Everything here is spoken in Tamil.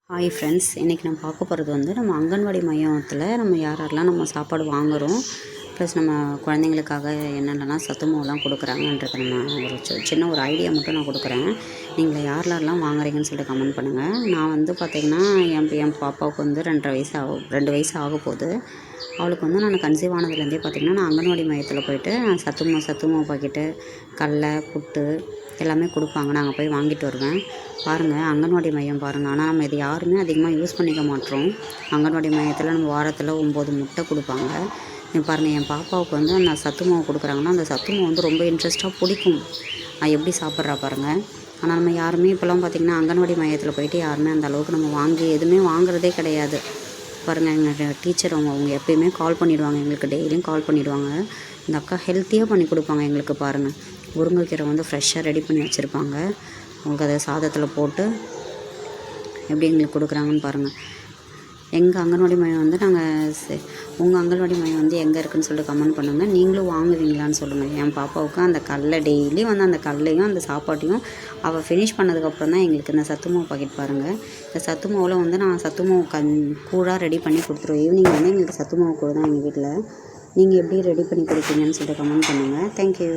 ஹாய் ஃப்ரெண்ட்ஸ், இன்றைக்கி நம்ம பார்க்க போகிறது வந்து நம்ம அங்கன்வாடி மையத்தில் நம்ம யாரெல்லாம் நம்ம சாப்பாடு வாங்குகிறோம், ப்ளஸ் நம்ம குழந்தைங்களுக்காக என்னென்னலாம் சத்து மாவுலாம் கொடுக்குறாங்கன்றது நம்ம சின்ன ஒரு ஐடியா மட்டும் நான் கொடுக்குறேன். நீங்கள் யாரெல்லாம் வாங்குறீங்கன்னு சொல்லிட்டு கமெண்ட் பண்ணுங்கள். நான் வந்து பார்த்திங்கன்னா என் பாப்பாவுக்கு வந்து 2 வயசு ஆக போகுது. அவளுக்கு வந்து நான் கன்சீவ் ஆனதுலேருந்தே பார்த்திங்கன்னா நான் அங்கன்வாடி மையத்தில் போயிட்டு சத்து மாவு பாக்கெட்டு, கடல, புட்டு எல்லாமே கொடுப்பாங்க. நாங்கள் போய் வாங்கிட்டு வருவேன். பாருங்கள், அங்கன்வாடி மையம் பாருங்கள். ஆனால் நம்ம இது யாருமே அதிகமாக யூஸ் பண்ணிக்க மாட்டோம். அங்கன்வாடி மையத்தில் நம்ம வாரத்தில் 9 முட்டை கொடுப்பாங்க. பாருங்கள், என் பாப்பாவுக்கு வந்து அந்த சத்து மாவு கொடுக்குறாங்கன்னா அந்த சத்து மாவு வந்து ரொம்ப இன்ட்ரெஸ்ட்டாக பிடிக்கும். எப்படி சாப்பிட்றா பாருங்கள். ஆனால் நம்ம யாருமே இப்போலாம் பார்த்திங்கன்னா அங்கன்வாடி மையத்தில் போயிட்டு யாருமே அந்த அளவுக்கு நம்ம வாங்கி எதுவுமே வாங்குறதே கிடையாது. பாருங்கள், எங்கள் டீச்சர் அவங்க எப்போயுமே கால் பண்ணிவிடுவாங்க, எங்களுக்கு டெய்லியும் கால் பண்ணிவிடுவாங்க. இந்த அக்கா ஹெல்த்தியாக பண்ணி கொடுப்பாங்க எங்களுக்கு. பாருங்கள், முருங்கைக்கீரை வந்து ஃப்ரெஷ்ஷாக ரெடி பண்ணி வச்சுருப்பாங்க. உங்களுக்கு அதை சாதத்தில் போட்டு எப்படி எங்களுக்கு கொடுக்குறாங்கன்னு பாருங்கள். எங்கள் அங்கன்வாடி மையம் வந்து உங்கள் அங்கன்வாடி மையம் வந்து எங்கே இருக்குதுன்னு சொல்லிட்டு கமெண்ட் பண்ணுங்கள். நீங்களும் வாங்குவீங்களான்னு சொல்லுங்கள். என் பாப்பாவுக்கு அந்த கடலை டெய்லி வந்து அந்த கடலையும் அந்த சாப்பாட்டையும் அவள் ஃபினிஷ் பண்ணதுக்கப்புறம் தான் எங்களுக்கு இந்த சத்து மாவு பாக்கெட் பாருங்கள். இந்த சத்து மாவில் வந்து நான் சத்து மாவு கூழாக ரெடி பண்ணி கொடுத்துருவோம். ஈவினிங் வந்து எங்களுக்கு சத்து மாவு கூழ் தான் எங்கள் வீட்டில். நீங்கள் எப்படி ரெடி பண்ணி கொடுப்பீங்கன்னு சொல்லிட்டு கமெண்ட் பண்ணுங்கள். தேங்க்யூ.